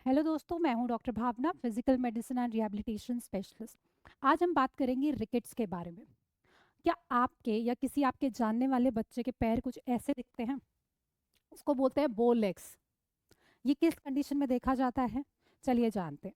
Hello दोस्तों, मैं हूं doctor Bhavna, physical medicine and rehabilitation specialist. आज हम बात करेंगे रिकेट्स के बारे में। क्या आपके या किसी आपके जानने वाले बच्चे के पैर कुछ ऐसे दिखते हैं? उसको बोलते हैं बो लेग्स। ये किस कंडीशन में देखा जाता है? चलिए जानते हैं।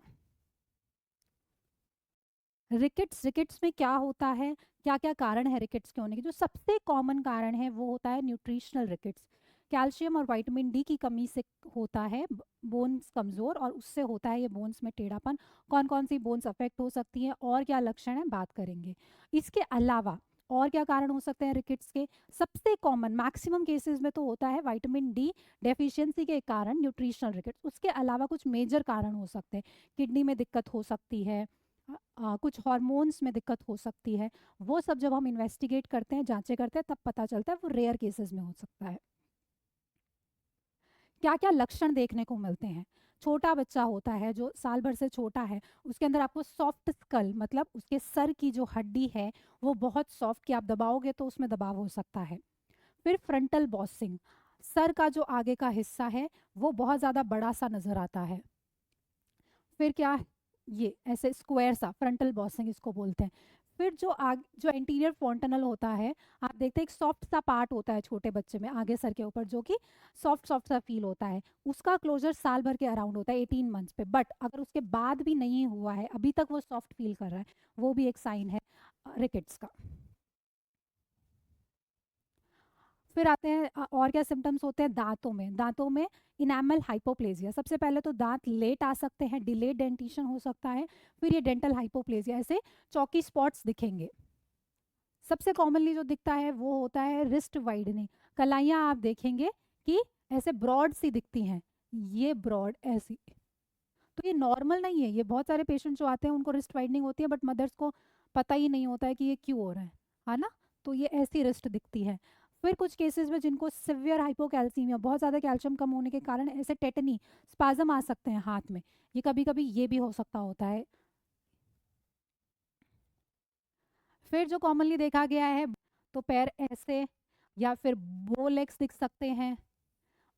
रिकेट्स रिकेट्स में क्या होता है, क्या क्या कारण है रिकेट्स के होने के? जो सबसे कॉमन कारण है वो होता है न्यूट्रिशनल रिकेट्स। कैल्शियम और विटामिन डी की कमी से होता है बोन्स कमज़ोर, और उससे होता है ये बोन्स में टेढ़ापन। कौन कौन सी बोन्स अफेक्ट हो सकती हैं और क्या लक्षण हैं, बात करेंगे। इसके अलावा और क्या कारण हो सकते हैं रिकेट्स के? सबसे कॉमन मैक्सिमम केसेस में तो होता है विटामिन डी डेफिशिएंसी के कारण न्यूट्रिशनल रिकेट्स। उसके अलावा कुछ मेजर कारण हो सकते हैं। किडनी में दिक्कत हो सकती है, कुछ हार्मोन्स में दिक्कत हो सकती है। वो सब जब हम इन्वेस्टिगेट करते हैं, जांचें करते हैं, तब पता चलता है वो रेयर केसेस में हो सकता है। क्या क्या लक्षण देखने को मिलते हैं? छोटा बच्चा होता है जो साल भर से छोटा है, उसके अंदर आपको सॉफ्ट स्कल, मतलब उसके सर की जो हड्डी है वो बहुत सॉफ्ट, कि आप दबाओगे तो उसमें दबाव हो सकता है। फिर फ्रंटल बॉसिंग, सर का जो आगे का हिस्सा है वो बहुत ज़्यादा बड़ा सा नज़र आता है। फिर क्या है? ये ऐसे स्क्वायर सा फ्रंटल बॉसिंग इसको बोलते हैं। फिर जो एंटीरियर फॉन्टनल होता है, आप देखते हैं एक सॉफ्ट सा पार्ट होता है छोटे बच्चे में आगे सर के ऊपर, जो कि सॉफ्ट सॉफ्ट सा फील होता है। उसका क्लोजर साल भर के अराउंड होता है, 18 मंथ्स पे। बट अगर उसके बाद भी नहीं हुआ है, अभी तक वो सॉफ्ट फील कर रहा है, वो भी एक साइन है रिकेट्स का। फिर आते हैं और क्या सिम्टम्स होते हैं दांतों में इनैमल हाइपोप्लेजिया। सबसे पहले तो दांत लेट आ सकते हैं, डिलेड डेंटिशन हो सकता है। फिर ये डेंटल हाइपोप्लेजिया, ऐसे चौकी स्पॉट्स दिखेंगे। सबसे कॉमनली जो दिखता है वो होता है रिस्ट वाइडनिंग। कलाइयाँ आप देखेंगे कि ऐसे ब्रॉड सी दिखती हैं, ये ब्रॉड ऐसी। तो ये नॉर्मल नहीं है। ये बहुत सारे पेशेंट जो आते हैं उनको रिस्ट वाइडनिंग होती है, बट मदर्स को पता ही नहीं होता है कि ये क्यों हो रहा है ना? तो ये ऐसी रिस्ट दिखती है। फिर कुछ केसेस में जिनको सिवियर हाइपोकैल्सीमिया, बहुत ज़्यादा कैल्शियम कम होने के कारण ऐसे टेटनी स्पाजम आ सकते हैं हाथ में। ये कभी कभी ये भी हो सकता होता है। फिर जो कॉमनली देखा गया है, तो पैर ऐसे या फिर बो लेग्स दिख सकते हैं।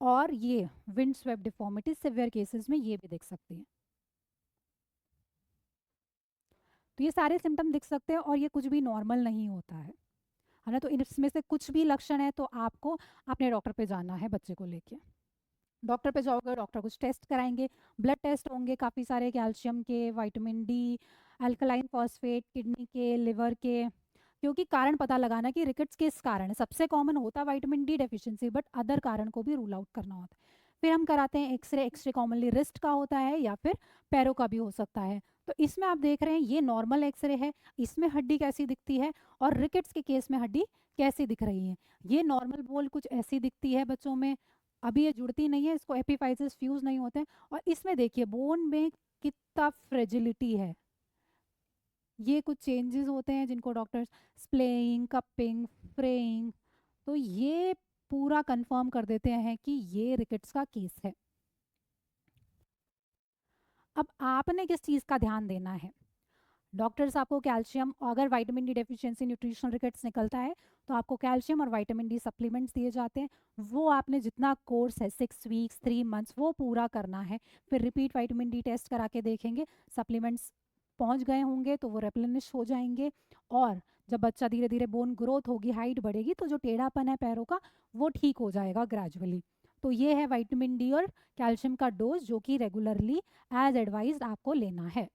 और ये wind swept deformity severe cases में ये भी दिख सकती है। तो ये सारे सिम्टम दिख सकते हैं और ये कुछ भी नॉर्मल नहीं होता है ना? तो इसमें से कुछ भी लक्षण है तो आपको अपने डॉक्टर पे जाना है बच्चे को लेके। डॉक्टर पे जाओगे, डॉक्टर कुछ टेस्ट कराएंगे, ब्लड टेस्ट होंगे काफ़ी सारे, कैल्शियम के, vitamin D, alkaline phosphate, kidney के, लिवर के। क्योंकि कारण पता लगाना कि रिकेट्स किस कारण है। सबसे कॉमन होता है vitamin D deficiency, but other कारण को भी रूल आउट करना होता है। फिर हम कराते हैं एक्सरे। एक्सरे कॉमनली रिस्ट का होता है या फिर पैरों का भी हो सकता है। तो इसमें आप देख रहे हैं ये नॉर्मल एक्सरे है, इसमें हड्डी कैसी दिखती है, और रिकेट्स के केस में हड्डी कैसी दिख रही है। ये नॉर्मल बोल कुछ ऐसी दिखती है बच्चों में, अभी ये जुड़ती नहीं है, इसको एपिफाइसिस फ्यूज नहीं होते हैं। और इसमें देखिए बोन में कितना फ्रेजिलिटी है। ये कुछ चेंजेस होते हैं जिनको डॉक्टर्स स्प्लेइंग, कपिंग, फ्रेइंग, तो ये पूरा कंफर्म कर देते हैं कि ये रिकेट्स का केस है। अब आपने किस चीज़ का ध्यान देना है? डॉक्टर्स आपको कैल्शियम, अगर vitamin D deficiency nutritional rickets निकलता है तो आपको कैल्शियम और विटामिन डी सप्लीमेंट्स दिए जाते हैं। वो आपने जितना कोर्स है 6 वीक्स 3 मंथ्स वो पूरा करना है। फिर रिपीट विटामिन डी टेस्ट करा के देखेंगे, सप्लीमेंट्स पहुंच गए होंगे तो वो रेप्लेनिश हो जाएंगे। और जब बच्चा धीरे धीरे बोन ग्रोथ होगी, हाइट बढ़ेगी, तो जो टेढ़ापन है पैरों का वो ठीक हो जाएगा ग्रेजुअली। तो ये है विटामिन डी और कैल्शियम का डोज जो कि रेगुलरली एज एडवाइज्ड आपको लेना है।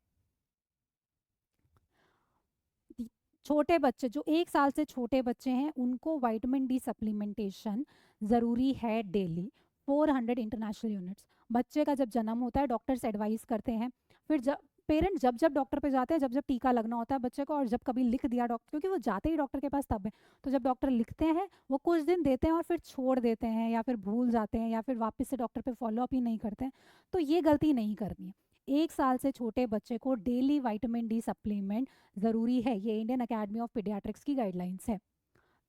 छोटे बच्चे जो 1 साल से छोटे बच्चे हैं उनको विटामिन डी सप्लीमेंटेशन ज़रूरी है डेली, 400 इंटरनेशनल यूनिट्स। बच्चे का जब जन्म होता है डॉक्टर्स एडवाइस करते हैं। फिर जब पेरेंट्स जब जब डॉक्टर पे जाते हैं, जब जब टीका लगना होता है बच्चे को, और जब कभी लिख दिया डॉक्टर, क्योंकि वो जाते ही डॉक्टर के पास तब है, तो जब डॉक्टर लिखते हैं वो कुछ दिन देते हैं और फिर छोड़ देते हैं या फिर भूल जाते हैं या फिर वापस से डॉक्टर पे फॉलोअप ही नहीं करते हैं। तो ये गलती नहीं करनी है। 1 साल से छोटे बच्चे को डेली विटामिन डी सप्लीमेंट ज़रूरी है। ये इंडियन अकेडमी ऑफ पीडियाट्रिक्स की गाइडलाइंस है।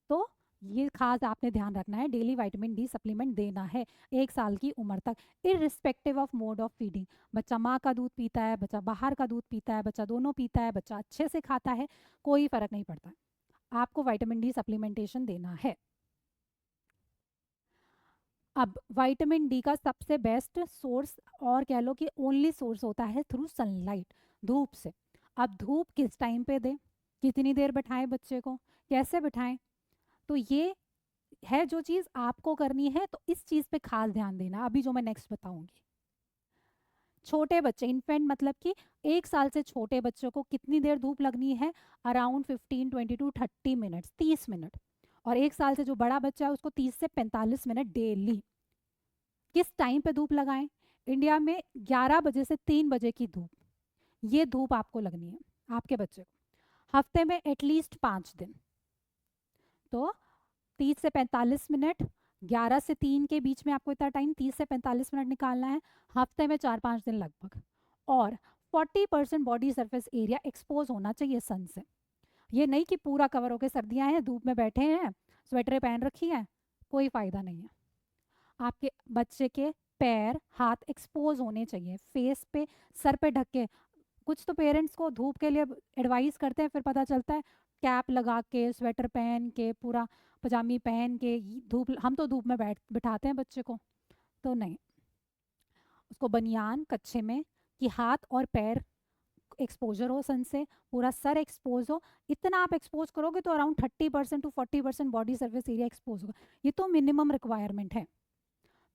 तो ये खास आपने ध्यान रखना है, डेली विटामिन डी सप्लीमेंट देना है 1 साल की उम्र तक, irrespective of mode of feeding. बच्चा माँ का दूध पीता है, बच्चा बाहर का दूध पीता है, बच्चा दोनों पीता है, बच्चा अच्छे से खाता है, कोई फ़र्क नहीं पड़ता। आपको विटामिन डी सप्लीमेंटेशन देना है। अब विटामिन डी का सबसे बेस्ट सोर्स और कह लो कि ओनली सोर्स होता है थ्रू सनलाइट, धूप से। अब धूप किस टाइम पे दें, कितनी देर बिठाएं बच्चे को, कैसे बिठाएं, तो ये है जो चीज़ आपको करनी है। तो इस चीज़ पे खास ध्यान देना अभी जो मैं नेक्स्ट बताऊंगी। छोटे बच्चे इन्फेंट मतलब कि 1 साल से छोटे बच्चों को कितनी देर धूप लगनी है, अराउंड 15 20 to 30 मिनट्स, 30 मिनट। और 1 साल से जो बड़ा बच्चा है उसको 30 से 45 मिनट डेली। किस टाइम पे धूप लगाएं, इंडिया में 11 बजे से 3 बजे की धूप, ये धूप आपको लगनी है आपके बच्चे को, हफ्ते में एटलीस्ट 5 दिन। तो 30 से 45 मिनट, 11 से 3 के बीच में आपको इतना टाइम 30 से 45 मिनट निकालना है, हफ्ते में 4-5 दिन लगभग। और 40% बॉडी सरफेस एरिया एक्सपोज होना चाहिए सन से। ये नहीं कि पूरा कवर होकर सर्दियां हैं धूप में बैठे हैं स्वेटर पहन रखी है, कोई फायदा नहीं है। आपके बच्चे के पैर हाथ एक्सपोज होने चाहिए, फेस पे सर पे ढक के। कुछ तो पेरेंट्स को धूप के लिए एडवाइस करते हैं, फिर पता चलता है कैप लगा के स्वेटर पहन के पूरा पजामी पहन के धूप, हम तो धूप में बिठाते हैं बच्चे को, तो नहीं। उसको बनियान कच्छे में कि हाथ और पैर एक्सपोजर हो सन से, पूरा सर एक्सपोज हो। इतना आप एक्सपोज करोगे तो around 30% to 40% body surface area expose होगा। ये तो मिनिमम रिक्वायरमेंट है।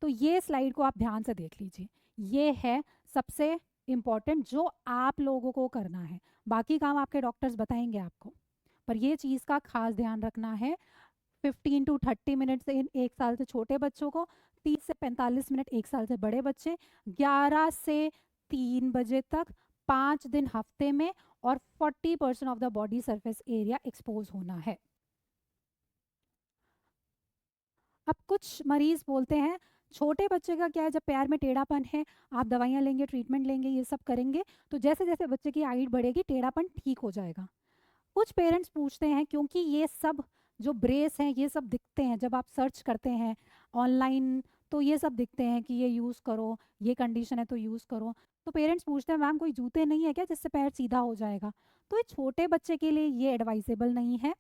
तो ये स्लाइड को आप ध्यान से देख लीजिए, ये है सबसे इम्पॉर्टेंट जो आप लोगों को करना है। बाकी काम आपके डॉक्टर्स बताएंगे आपको, पर ये चीज़ का खास ध्यान रखना है। 15 to 30 मिनट से 1 साल से छोटे बच्चों को, 30 से 45 मिनट 1 साल से बड़े बच्चे, 11 से 3 बजे तक, 5 दिन हफ्ते में, और 40% of the body surface area expose होना है। अब कुछ मरीज बोलते हैं छोटे बच्चे का क्या है, जब पैर में टेढ़ापन है आप दवाइयाँ लेंगे, ट्रीटमेंट लेंगे, ये सब करेंगे तो जैसे जैसे बच्चे की हाइट बढ़ेगी टेढ़ापन ठीक हो जाएगा। कुछ पेरेंट्स पूछते हैं, क्योंकि ये सब जो ब्रेस हैं ये सब दिखते हैं जब आप सर्च करते हैं ऑनलाइन, तो ये सब दिखते हैं कि ये यूज़ करो, ये कंडीशन है तो यूज़ करो। तो पेरेंट्स पूछते हैं मैम कोई जूते नहीं है क्या जिससे पैर सीधा हो जाएगा। तो ये छोटे बच्चे के लिए ये एडवाइजेबल नहीं है।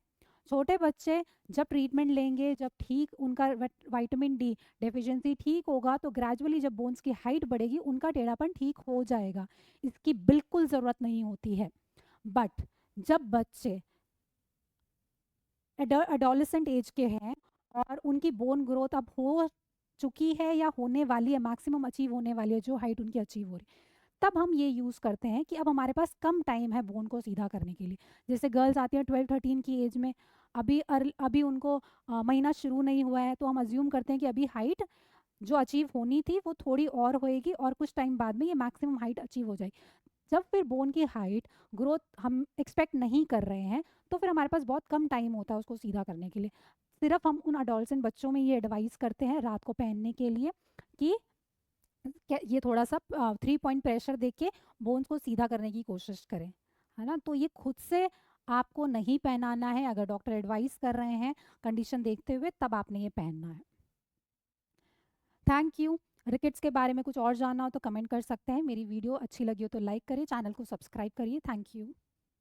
छोटे बच्चे जब ट्रीटमेंट लेंगे, जब ठीक उनका विटामिन डी डेफिशिएंसी ठीक होगा, तो ग्रेजुअली जब बोन्स की हाइट बढ़ेगी उनका टेढ़ापन ठीक हो जाएगा, इसकी बिल्कुल ज़रूरत नहीं होती है। बट जब बच्चे एडोलेसेंट एज के हैं और उनकी बोन ग्रोथ अब हो चुकी है या होने वाली है, मैक्सिमम अचीव होने वाली है जो हाइट उनकी अचीव हो रही है, तब हम ये यूज़ करते हैं कि अब हमारे पास कम टाइम है बोन को सीधा करने के लिए। जैसे गर्ल्स आती हैं 12-13 की एज में, अभी उनको महीना शुरू नहीं हुआ है, तो हम अज्यूम करते हैं कि अभी हाइट जो अचीव होनी थी वो थोड़ी और होएगी और कुछ टाइम बाद में ये मैक्सिमम हाइट अचीव हो जाएगी। जब फिर बोन की हाइट ग्रोथ हम एक्सपेक्ट नहीं कर रहे हैं, तो फिर हमारे पास बहुत कम टाइम होता है उसको सीधा करने के लिए। सिर्फ हम उन अडोलसेंट बच्चों में ये एडवाइस करते हैं रात को पहनने के लिए कि ये थोड़ा सा 3 पॉइंट प्रेशर दे के बोन्स को सीधा करने की कोशिश करें, है ना। तो ये खुद से आपको नहीं पहनाना है, अगर डॉक्टर एडवाइस कर रहे हैं कंडीशन देखते हुए तब आपने ये पहनना है। Thank you. रिकेट्स के बारे में कुछ और जानना हो तो कमेंट कर सकते हैं। मेरी वीडियो अच्छी लगी हो तो लाइक करिए, चैनल को सब्सक्राइब करिए। Thank you.